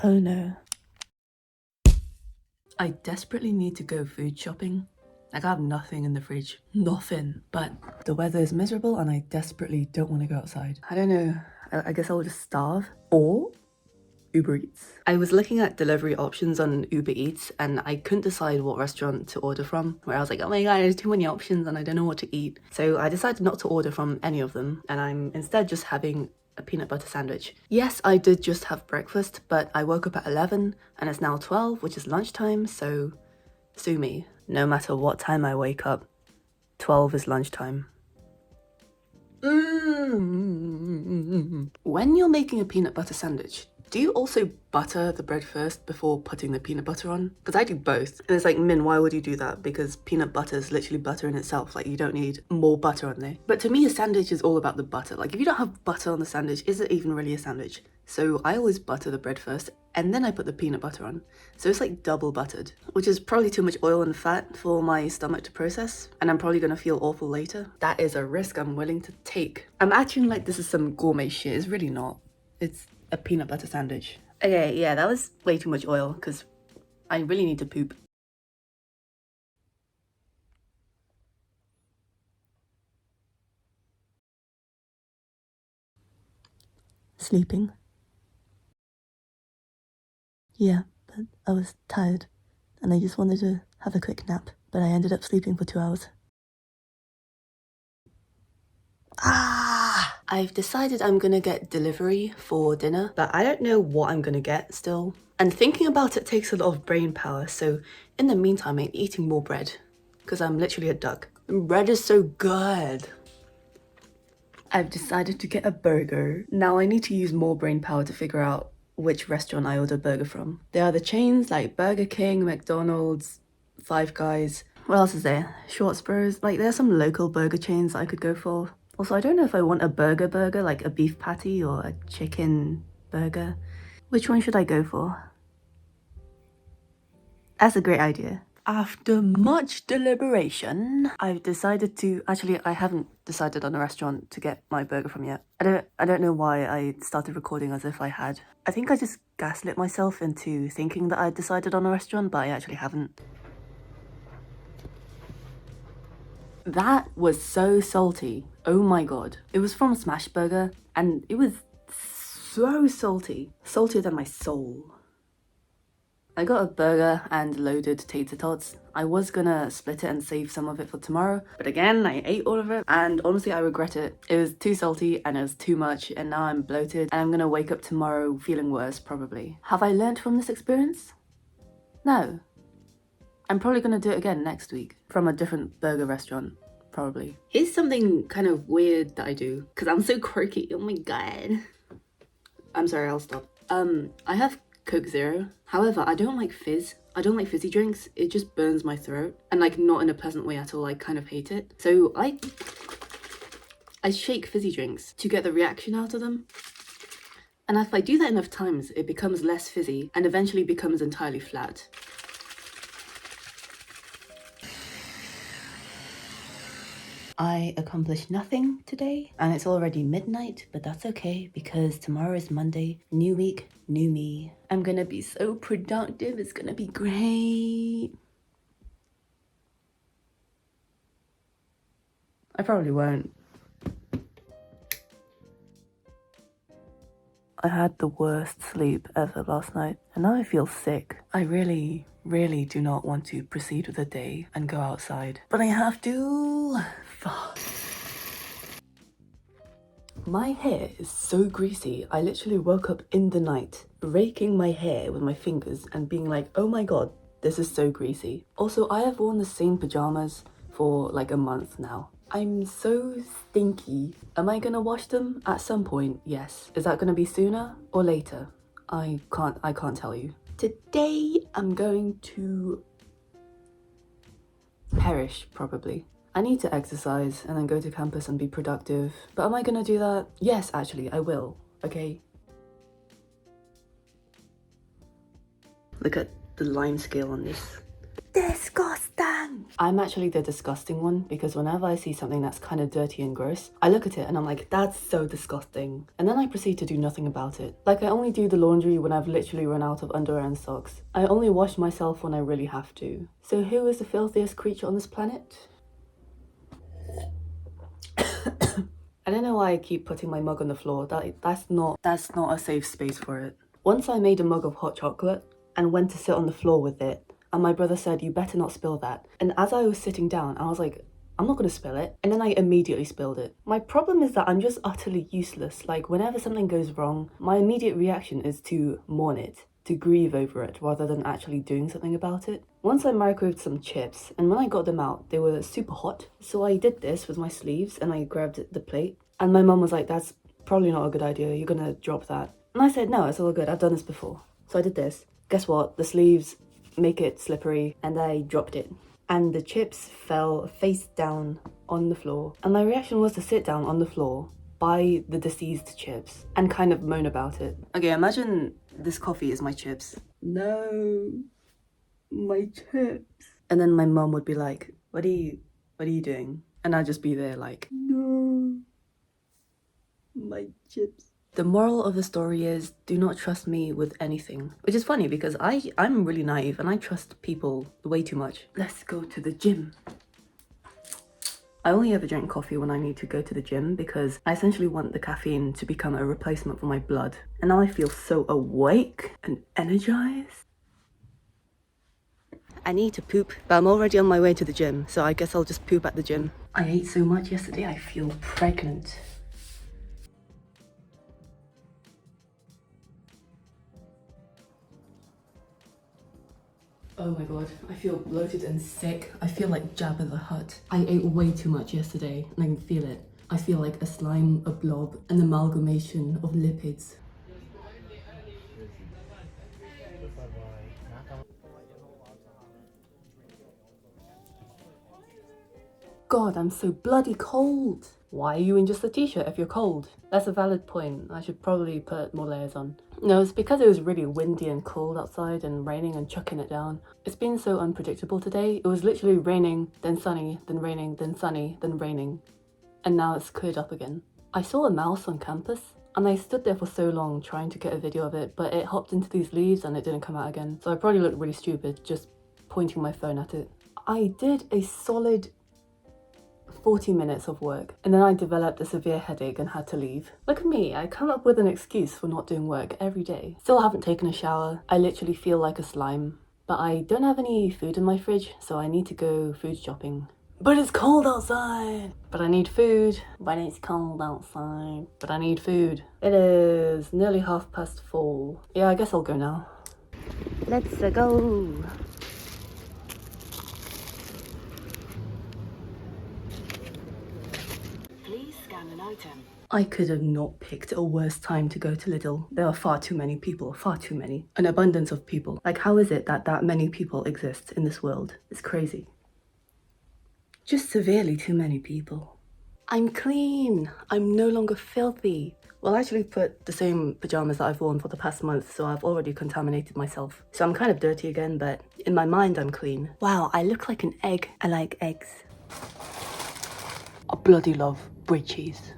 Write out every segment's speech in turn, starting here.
Oh no. I desperately need to go food shopping. Like, I have nothing in the fridge. Nothing. But the weather is miserable and I desperately don't want to go outside. I don't know. I guess I'll just starve. Or Uber Eats. I was looking at delivery options on Uber Eats and I couldn't decide what restaurant to order from, where I was like, oh my god, there's too many options and I don't know what to eat. So I decided not to order from any of them and I'm instead just having a peanut butter sandwich. Yes, I did just have breakfast, but I woke up at 11 and it's now 12, which is lunchtime, so sue me. No matter what time I wake up, 12 is lunchtime. When you're making a peanut butter sandwich, do you also butter the bread first before putting the peanut butter on? Because I do both. And it's like, Min, why would you do that? Because peanut butter is literally butter in itself. Like, you don't need more butter on there. But to me, a sandwich is all about the butter. Like, if you don't have butter on the sandwich, is it even really a sandwich? So I always butter the bread first and then I put the peanut butter on. So it's like double buttered, which is probably too much oil and fat for my stomach to process. And I'm probably gonna feel awful later. That is a risk I'm willing to take. I'm acting like this is some gourmet shit. It's really not. It's a peanut butter sandwich. Okay, yeah, that was way too much oil because I really need to poop. Sleeping. Yeah, but I was tired and I just wanted to have a quick nap, but I ended up sleeping for 2 hours. I've decided I'm gonna get delivery for dinner, but I don't know what I'm gonna get still. And thinking about it takes a lot of brain power, so in the meantime I'm eating more bread, because I'm literally a duck. And bread is so good. I've decided to get a burger. Now I need to use more brain power to figure out which restaurant I order a burger from. There are the chains like Burger King, McDonald's, Five Guys. What else is there? Schwartzbros. Like, there are some local burger chains I could go for. Also, I don't know if I want a burger, like a beef patty or a chicken burger. Which one should I go for? That's a great idea. After much deliberation, I've decided to... Actually, I haven't decided on a restaurant to get my burger from yet. I don't know why I started recording as if I had. I think I just gaslit myself into thinking that I'd decided on a restaurant, but I actually haven't. That was so salty. Oh my god. It was from Smashburger and it was so salty. Saltier than my soul. I got a burger and loaded tater tots. I was gonna split it and save some of it for tomorrow, but again, I ate all of it and honestly, I regret it. It was too salty and it was too much and now I'm bloated and I'm gonna wake up tomorrow feeling worse probably. Have I learned from this experience? No. I'm probably gonna do it again next week from a different burger restaurant, probably. Here's something kind of weird that I do, because I'm so quirky. Oh my god. I'm sorry, I'll stop. I have Coke Zero. However, I don't like fizz. I don't like fizzy drinks. It just burns my throat. And like, not in a pleasant way at all. I kind of hate it. So I shake fizzy drinks to get the reaction out of them. And if I do that enough times, it becomes less fizzy and eventually becomes entirely flat. I accomplished nothing today and it's already midnight, but that's okay because tomorrow is Monday, new week, new me. I'm gonna be so productive, it's gonna be great. I probably won't. I had the worst sleep ever last night and now I feel sick. I really do not want to proceed with the day and go outside, but I have to. Fuck. My hair is so greasy. I literally woke up in the night raking my hair with my fingers and being like, oh my god, this is so greasy. Also, I have worn the same pajamas for like a month now. I'm so stinky. Am I gonna wash them at some point? Yes. Is that gonna be sooner or later? I can't tell you. Today I'm going to perish probably. I need to exercise and then go to campus and be productive. But am I gonna do that? Yes, actually, I will, okay? Look at the line scale on this. Disgusting! I'm actually the disgusting one because whenever I see something that's kind of dirty and gross, I look at it and I'm like, that's so disgusting. And then I proceed to do nothing about it. Like, I only do the laundry when I've literally run out of underwear and socks. I only wash myself when I really have to. So who is the filthiest creature on this planet? I don't know why I keep putting my mug on the floor. That's not a safe space for it. Once I made a mug of hot chocolate and went to sit on the floor with it, and my brother said, you better not spill that. And as I was sitting down, I was like, I'm not gonna spill it. And then I immediately spilled it. My problem is that I'm just utterly useless. Like, whenever something goes wrong, my immediate reaction is to mourn it, to grieve over it, rather than actually doing something about it. Once I microwaved some chips, and when I got them out, they were super hot. So I did this with my sleeves, and I grabbed the plate. And my mum was like, that's probably not a good idea. You're gonna drop that. And I said, no, it's all good. I've done this before. So I did this. Guess what? The sleeves make it slippery, and I dropped it. And the chips fell face down on the floor. And my reaction was to sit down on the floor by the deceased chips and kind of moan about it. Okay, imagine this coffee is my chips. No, my chips. And then my mum would be like, what are you doing? And I'd just be there like, no, my chips. The moral of the story is, do not trust me with anything. Which is funny because I'm really naive and I trust people way too much. Let's go to the gym. I only ever drink coffee when I need to go to the gym because I essentially want the caffeine to become a replacement for my blood. And now I feel so awake and energized. I need to poop, but I'm already on my way to the gym, so I guess I'll just poop at the gym. I ate so much yesterday, I feel pregnant. Oh my god, I feel bloated and sick. I feel like Jabba the Hutt. I ate way too much yesterday and I can feel it. I feel like a slime, a blob, an amalgamation of lipids. God, I'm so bloody cold. Why are you in just a t-shirt if you're cold? That's a valid point. I should probably put more layers on. No, it's because it was really windy and cold outside and raining and chucking it down. It's been so unpredictable today. It was literally raining, then sunny, then raining, then sunny, then raining. And now it's cleared up again. I saw a mouse on campus and I stood there for so long trying to get a video of it, but it hopped into these leaves and it didn't come out again. So I probably looked really stupid just pointing my phone at it. I did a solid 40 minutes of work and then I developed a severe headache and had to leave. Look at me, I come up with an excuse for not doing work every day. Still haven't taken a shower. I literally feel like a slime. But I don't have any food in my fridge, so I need to go food shopping. But it's cold outside. But I need food. But it's cold outside. But I need food. It is nearly 4:30. Yeah, I guess I'll go now. Let's go. I could have not picked a worse time to go to Lidl. There are far too many people, far too many. An abundance of people. Like, how is it that that many people exist in this world? It's crazy. Just severely too many people. I'm clean. I'm no longer filthy. Well, I actually put the same pajamas that I've worn for the past month, so I've already contaminated myself. So I'm kind of dirty again, but in my mind, I'm clean. Wow, I look like an egg. I like eggs. I bloody love brie cheese.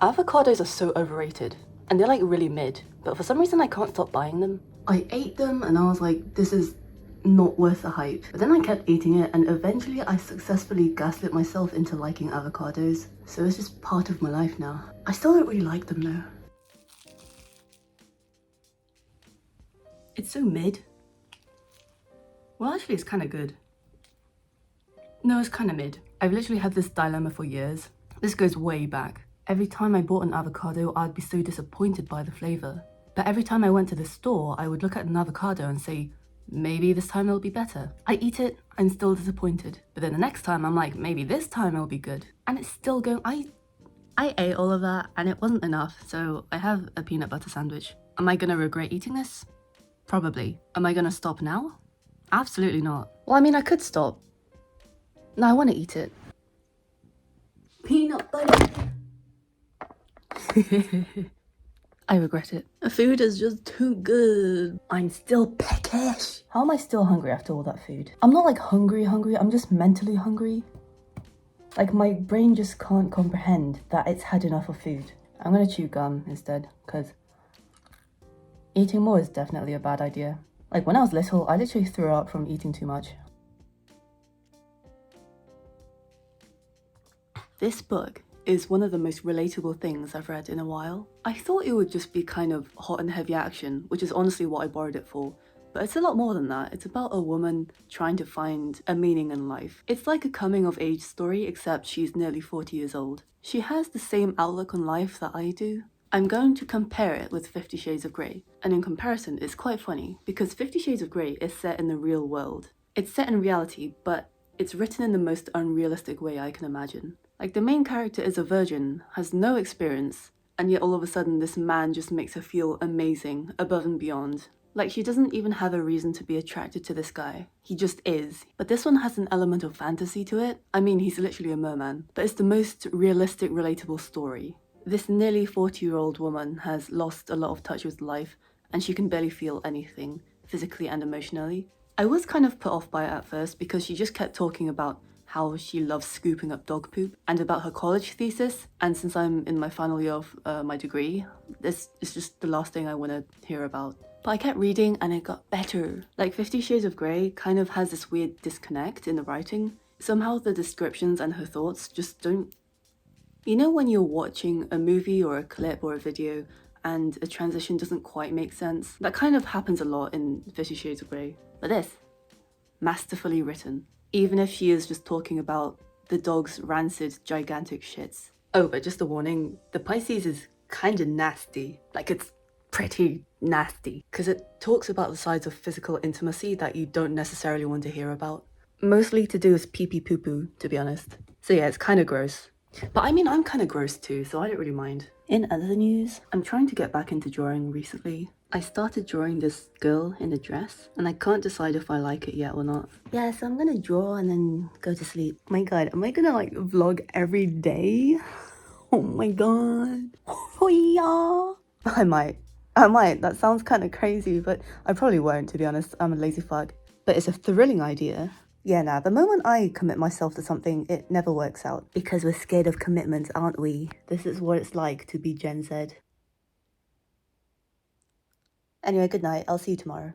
Avocados are so overrated and they're like really mid, but for some reason I can't stop buying them. I ate them and I was like, this is not worth the hype. But then I kept eating it and eventually I successfully gaslit myself into liking avocados. So it's just part of my life now. I still don't really like them though. It's so mid. Well, actually it's kind of good. No, it's kind of mid. I've literally had this dilemma for years. This goes way back. Every time I bought an avocado, I'd be so disappointed by the flavor. But every time I went to the store, I would look at an avocado and say, maybe this time it'll be better. I eat it, I'm still disappointed. But then the next time I'm like, maybe this time it'll be good. And it's still going, I ate all of that and it wasn't enough, so I have a peanut butter sandwich. Am I gonna regret eating this? Probably. Am I gonna stop now? Absolutely not. Well, I mean, I could stop. No, I want to eat it. Peanut butter. I regret it. The food is just too good. I'm still pecking. cash. How am I still hungry after all that food? I'm not like hungry, I'm just mentally hungry. Like my brain just can't comprehend that it's had enough of food. I'm gonna chew gum instead, because eating more is definitely a bad idea. Like when I was little, I literally threw up from eating too much. This book is one of the most relatable things I've read in a while. I thought it would just be kind of hot and heavy action, which is honestly what I borrowed it for. But it's a lot more than that. It's about a woman trying to find a meaning in life. It's like a coming of age story, except she's nearly 40 years old. She has the same outlook on life that I do. I'm going to compare it with 50 Shades of Grey. And in comparison, it's quite funny, because 50 Shades of Grey is set in the real world. It's set in reality, but it's written in the most unrealistic way I can imagine. Like, the main character is a virgin, has no experience, and yet all of a sudden this man just makes her feel amazing, above and beyond. Like, she doesn't even have a reason to be attracted to this guy. He just is. But this one has an element of fantasy to it. I mean, he's literally a merman. But it's the most realistic, relatable story. This nearly 40-year-old woman has lost a lot of touch with life, and she can barely feel anything, physically and emotionally. I was kind of put off by it at first because she just kept talking about how she loves scooping up dog poop and about her college thesis. And since I'm in my final year of my degree, this is just the last thing I want to hear about. But I kept reading and it got better. Like 50 Shades of Grey kind of has this weird disconnect in the writing. Somehow the descriptions and her thoughts just don't... You know when you're watching a movie or a clip or a video and a transition doesn't quite make sense? That kind of happens a lot in 50 Shades of Grey. But this, masterfully written. Even if she is just talking about the dog's rancid, gigantic shits. Oh, but just a warning, the Pisces is kinda nasty. Like, it's pretty nasty. Because it talks about the sides of physical intimacy that you don't necessarily want to hear about. Mostly to do with pee-pee poo-poo, to be honest. So yeah, it's kinda gross. But I mean, I'm kinda gross too, so I don't really mind. In other news, I'm trying to get back into drawing recently. I started drawing this girl in a dress, and I can't decide if I like it yet or not. Yeah, so I'm gonna draw and then go to sleep. Oh my god, am I gonna like vlog every day? Oh my god. Oh yeah. I might. That sounds kind of crazy, but I probably won't, to be honest. I'm a lazy fuck. But it's a thrilling idea. Yeah, nah, the moment I commit myself to something, it never works out. Because we're scared of commitment, aren't we? This is what it's like to be Gen Z. Anyway, good night. I'll see you tomorrow.